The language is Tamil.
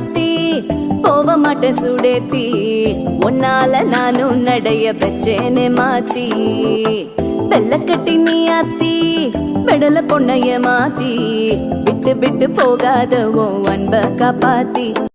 மாத்தி போக மாட்டேன் சுடேத்தி உன்னால நானும் நடைய பெற்றேனே மாத்தி வெள்ள கட்டி நீ ஆத்தி பெடல பொண்ணைய மாத்தி விட்டு விட்டு போகாத உன் அன்ப காப்பாத்தி